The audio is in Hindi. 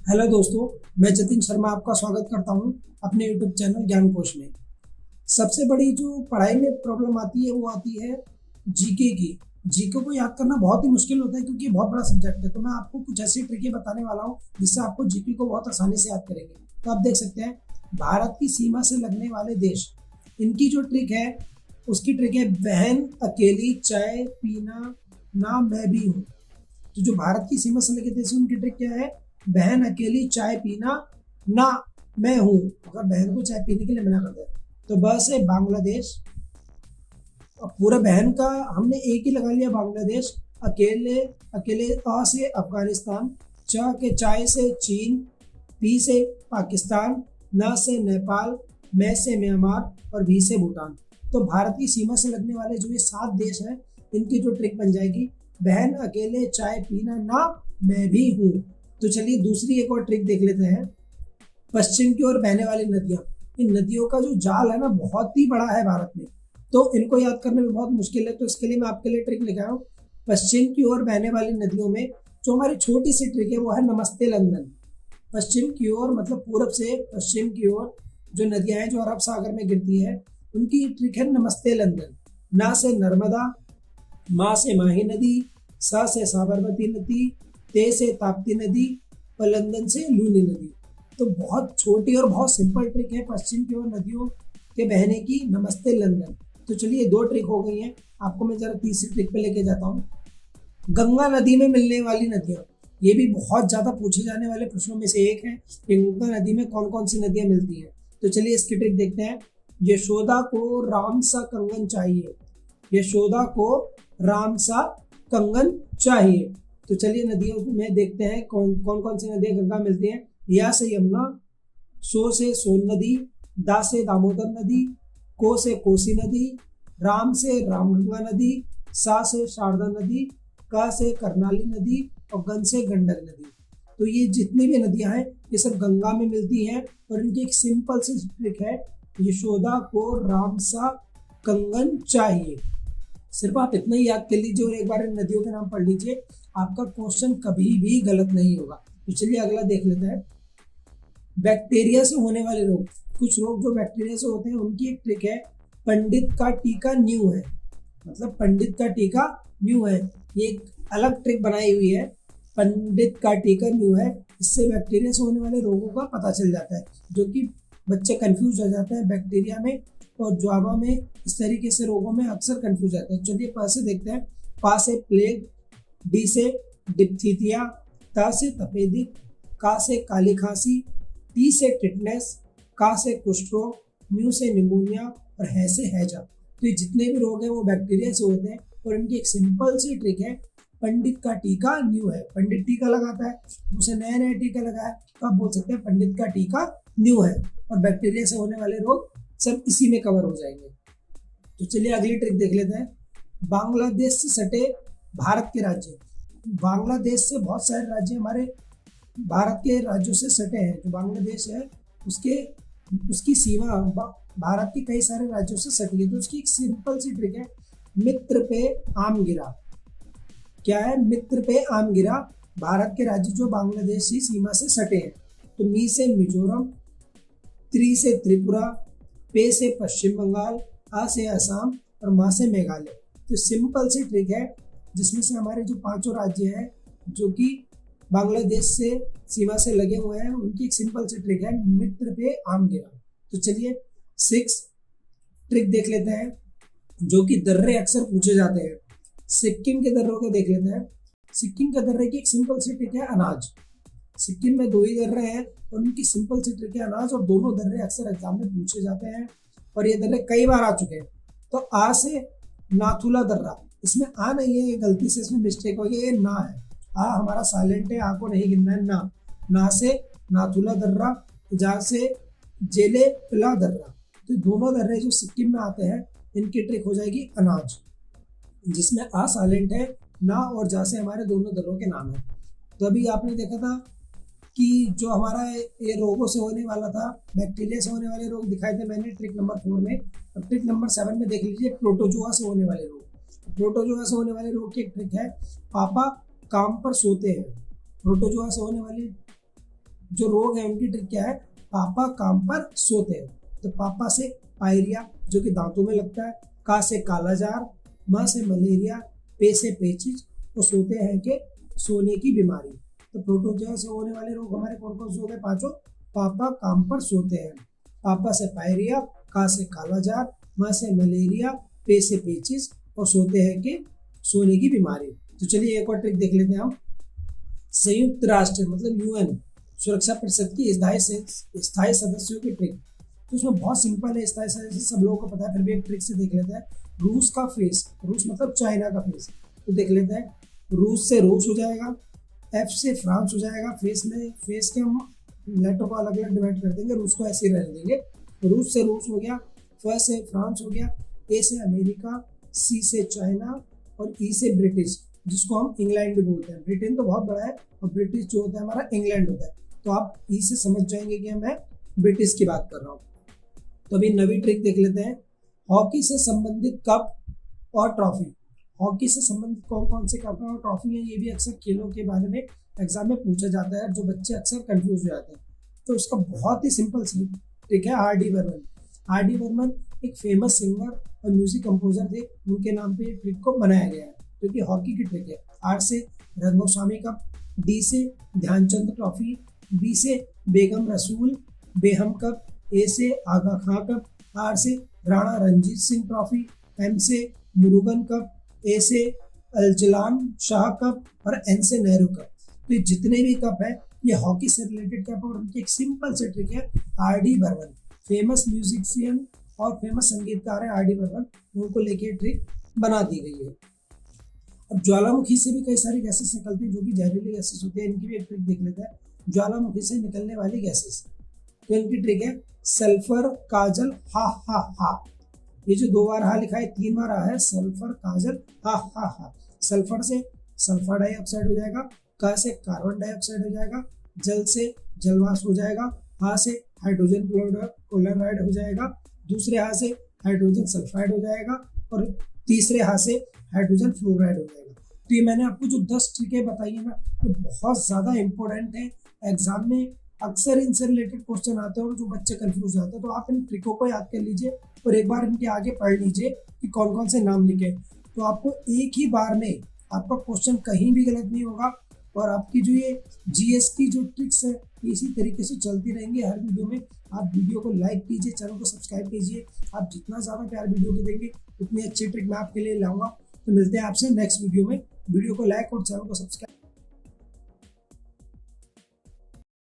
हेलो दोस्तों, मैं जतिन शर्मा आपका स्वागत करता हूं अपने यूट्यूब चैनल ज्ञान कोश में। सबसे बड़ी जो पढ़ाई में प्रॉब्लम आती है वो आती है जीके की। जीके को याद करना बहुत ही मुश्किल होता है क्योंकि ये बहुत बड़ा सब्जेक्ट है। तो मैं आपको कुछ ऐसी ट्रिकें बताने वाला हूं जिससे आपको जीके को बहुत आसानी से याद करेंगे। तो आप देख सकते हैं, भारत की सीमा से लगने वाले देश, इनकी जो ट्रिक है उसकी ट्रिक है बहन अकेली चाय पीना ना मैं भी हूँ। तो जो भारत की सीमा से लगे देश है उनकी ट्रिक क्या है? बहन अकेली चाय पीना ना मैं हूं। अगर बहन को चाय पीने के लिए मना कर दे तो बस है बांग्लादेश। और पूरा बहन का हमने एक ही लगा लिया, बांग्लादेश। अकेले अकेले अ से अफगानिस्तान, च के चाय से चीन, पी से पाकिस्तान, न से नेपाल, मैं से म्यांमार और भी से भूटान। तो भारत की सीमा से लगने वाले जो ये 7 देश हैं इनकी जो ट्रिक बन जाएगी बहन अकेले चाय पीना ना मैं भी हूँ। तो चलिए दूसरी एक और ट्रिक देख लेते हैं। पश्चिम की ओर बहने वाली नदियां, इन नदियों का जो जाल है ना बहुत ही बड़ा है भारत में, तो इनको याद करने में बहुत मुश्किल है। तो इसके लिए मैं आपके लिए ट्रिक लेकर आया हूँ। पश्चिम की ओर बहने वाली नदियों में जो हमारी छोटी सी ट्रिक है वो है नमस्ते लंदन। पश्चिम की ओर मतलब पूरब से पश्चिम की ओर जो नदियां हैं जो अरब सागर में गिरती है उनकी ट्रिक है नमस्ते लंदन। ना से नर्मदा, माँ से माही नदी, सा से साबरमती नदी, ते से ताप्ती नदी और लंदन से लूनी नदी। तो बहुत छोटी और बहुत सिंपल ट्रिक है पश्चिम की ओर नदियों के बहने की, नमस्ते लंदन। तो चलिए 2 ट्रिक हो गई हैं। आपको मैं जरा तीसरी ट्रिक पे लेके जाता हूँ। गंगा नदी में मिलने वाली नदियाँ, ये भी बहुत ज्यादा पूछे जाने वाले प्रश्नों में से एक है कि गंगा नदी में कौन कौन सी नदियां मिलती हैं। तो चलिए इसकी ट्रिक देखते हैं। यशोदा को राम सा कंगन चाहिए, यशोदा को राम सा कंगन चाहिए। तो चलिए नदियों में देखते हैं कौन कौन सी नदियां गंगा मिलती हैं। या से यमुना, सो से सोन नदी, दा से दामोदर नदी, को से कोसी नदी, राम से रामगंगा नदी, सा से शारदा नदी, का से करनाली नदी और गन से गंडक नदी। तो ये जितनी भी नदियां हैं ये सब गंगा में मिलती हैं और इनकी एक सिंपल सी ट्रिक है, यशोदा को राम सा कंगन चाहिए। सिर्फ आप इतना ही याद कर लीजिए और एक बार इन नदियों के नाम पढ़ लीजिए, आपका क्वेश्चन कभी भी गलत नहीं होगा। तो चलिए अगला देख लेते हैं। बैक्टीरिया से होने वाले रोग, कुछ रोग जो बैक्टीरिया से होते हैं उनकी एक ट्रिक है, पंडित का टीका न्यू है। मतलब पंडित का टीका न्यू है, ये एक अलग ट्रिक बनाई हुई है। पंडित का टीका न्यू है, इससे बैक्टीरिया से होने वाले रोगों का पता चल जाता है, जो कि बच्चे कंफ्यूज हो जाते हैं बैक्टीरिया में और ज्वाबा में, इस तरीके से रोगों में अक्सर कंफ्यूज जाते हैं। चलिए पा से देखते हैं। पा से प्लेग, डी से डिप्थीरिया, ता से तपेदिक, का से काली खांसी, टी से टिटनेस, का से कुष्ठ रोग, न्यू से निमोनिया और है से हैजा। तो ये जितने भी रोग हैं वो बैक्टीरिया से होते हैं और इनकी एक सिंपल सी ट्रिक है, पंडित का टीका न्यू है। पंडित टीका लगाता है, उसे नया नया टीका लगाया तो आप बोल सकते हैं पंडित का टीका न्यू है और बैक्टीरिया से होने वाले रोग सब इसी में कवर हो जाएंगे। तो चलिए अगली ट्रिक देख लेते हैं। बांग्लादेश से सटे भारत के राज्य, बांग्लादेश से बहुत सारे राज्य हमारे भारत के राज्यों से सटे हैं। जो बांग्लादेश है उसकी सीमा भारत के कई सारे राज्यों से सटी है। तो उसकी एक सिंपल सी ट्रिक है, मित्र पे आम गिरा। क्या है? मित्र पे आम गिरा। भारत के राज्य जो बांग्लादेश की सीमा से सटे हैं, तो मी से मिजोरम, त्रि से त्रिपुरा, पे से पश्चिम बंगाल, आ से असम और मा से मेघालय। तो सिंपल सी ट्रिक है जिसमें से हमारे जो 5 राज्य हैं जो कि बांग्लादेश से सीमा से लगे हुए हैं उनकी एक सिंपल सी ट्रिक है, मित्र पे आम गिरा। तो चलिए 6 ट्रिक देख लेते हैं जो कि दर्रे अक्सर पूछे जाते हैं। सिक्किम के दर्रों को देख लेते हैं। सिक्किम के दर्रे की एक सिंपल सी ट्रिक है अनाज। सिक्किम में 2 ही दर्रे हैं और उनकी सिंपल सी ट्रिक है अनाज, और दोनों दर्रे अक्सर एग्जाम में पूछे जाते हैं और ये दर्रे कई बार आ चुके हैं। तो आ से नाथुला दर्रा, इसमें आ नहीं है, ये गलती से इसमें मिस्टेक हो गई, ये ना है। आ हमारा साइलेंट है, आ को नहीं गिनना है, ना। ना से नाथुला दर्रा, जा से जेले पिला दर्रा। तो दोनों दर्रे जो सिक्किम में आते हैं इनकी ट्रिक हो जाएगी अनाज, जिसमें आ साइलेंट है, ना और जा से हमारे दोनों दर्रों के नाम है। तो अभी आपने देखा था कि जो हमारा ये रोगों से होने वाला था, बैक्टीरिया से होने वाले रोग दिखाए थे मैंने ट्रिक नंबर 4 में। अब ट्रिक नंबर 7 में देख लीजिए, प्रोटोजोआ से होने वाले रोग। प्रोटोजोआ से होने वाले रोग की एक ट्रिक है, पापा काम पर सोते हैं। प्रोटोजोआ से होने वाली जो रोग है उनकी ट्रिक क्या है, पापा काम पर सोते हैं। तो पापा से पायरिया जो कि दांतों में लगता है, का से कालाजार, माँ से मलेरिया, पे से पेचिश और सोते हैं कि सोने की बीमारी। तो प्रोटोजोआ से होने वाले रोग हमारे कौन कौन से हो गए, पांचों। पापा काम पर सोते हैं, पापा से पायरिया, का से कालाजार, माँ से मलेरिया, पे से पेचिश और सोते हैं कि सोने की बीमारी। तो चलिए एक और ट्रिक देख लेते हैं हम। संयुक्त राष्ट्र मतलब यूएन सुरक्षा परिषद की स्थायी सदस्यों की ट्रिक। तो उसमें बहुत सिंपल है, स्थायी सदस्य सब लोगों को पता है, फिर भी एक ट्रिक से देख लेते हैं। रूस का फेस, रूस मतलब चाइना का फेस, तो देख लेते हैं। रूस से रूस हो जाएगा, एफ से फ्रांस हो जाएगा, फेस में फेस के हम लेटर को अलग अलग डिवाइड कर देंगे, रूस को ऐसे ही रहने देंगे। रूस से रूस हो गया, फ से फ्रांस हो गया, ए से अमेरिका, सी से चाइना और ई से ब्रिटिश, जिसको हम इंग्लैंड भी बोलते हैं। ब्रिटेन तो बहुत बड़ा है और ब्रिटिश जो होता है हमारा इंग्लैंड होता है। तो आप ई से समझ जाएंगे कि मैं ब्रिटिश की बात कर रहा हूँ। तो अभी नवी ट्रिक देख लेते हैं। हॉकी से संबंधित कप और ट्रॉफी। हॉकी से संबंधित कौन कौन से कप और ट्रॉफी है, ये भी अक्सर खेलों के बारे में एग्जाम में पूछा जाता है, जो बच्चे अक्सर कंफ्यूज हो जाते हैं। तो उसका बहुत ही सिंपल ट्रिक है। R D Burman. R D Burman एक फेमस सिंगर और म्यूजिक कंपोजर थे, उनके नाम पे ट्रिक को बनाया गया है, क्योंकि हॉकी की ट्रिक है। आर से रंगोस्वामी कप, डी से ध्यानचंद ट्रॉफी, बी से बेगम रसूल बेहम कप, ए से आगा खां कप, आर से राणा रंजीत सिंह ट्रॉफी, एम से मुरुगन कप, ए से अल्जलान शाह कप और एन से नेहरू कप। तो ये जितने भी कप है ये हॉकी से रिलेटेड कप, और उनकी एक सिंपल से ट्रिक है। R D Burman famous musician और फेमस संगीतकार है आर डी बर्मन, उनको लेके ट्रिक बना दी गई है। अब ज्वालामुखी से भी कई सारी गैसेस निकलती हैं जो कि जहरीली गैसेस होती है, इनकी भी एक ट्रिक देख लेते हैं। ज्वालामुखी से निकलने वाली गैसेस, तो इनकी ट्रिक है सल्फर काजल हा हा हा। ये जो 2 बार हा लिखा है, 3 बार हा है, सल्फर काजल हा हा हा। सल्फर से सल्फर डाइऑक्साइड हो जाएगा, का से कार्बन डाइऑक्साइड हो जाएगा, जल से जलवाष्प हो जाएगा, हा से हाइड्रोजन क्लोराइड हो जाएगा, दूसरे हा से हाइड्रोजन सल्फाइड हो जाएगा और तीसरे हा से हाइड्रोजन फ्लोराइड हो जाएगा। तो ये मैंने आपको जो 10 ट्रिकें बताई है ना, ये बहुत ज़्यादा इंपॉर्टेंट है। एग्जाम में अक्सर इनसे रिलेटेड क्वेश्चन आते हैं और जो बच्चे कंफ्यूज आते हैं, तो आप इन ट्रिकों को याद कर लीजिए और एक बार इनके आगे पढ़ लीजिए कि कौन कौन से नाम लिखे। तो आपको एक ही बार में आपका क्वेश्चन कहीं भी गलत नहीं होगा। और आपकी जो ये जीएस की जो ट्रिक्स है इसी तरीके से चलती रहेंगी हर वीडियो में। आप वीडियो को लाइक कीजिए, चैनल को सब्सक्राइब कीजिए। आप जितना ज़्यादा प्यार वीडियो को देंगे उतनी अच्छी ट्रिक मैं आपके लिए लाऊंगा। तो मिलते हैं आपसे नेक्स्ट वीडियो में। वीडियो को लाइक और चैनल को सब्सक्राइब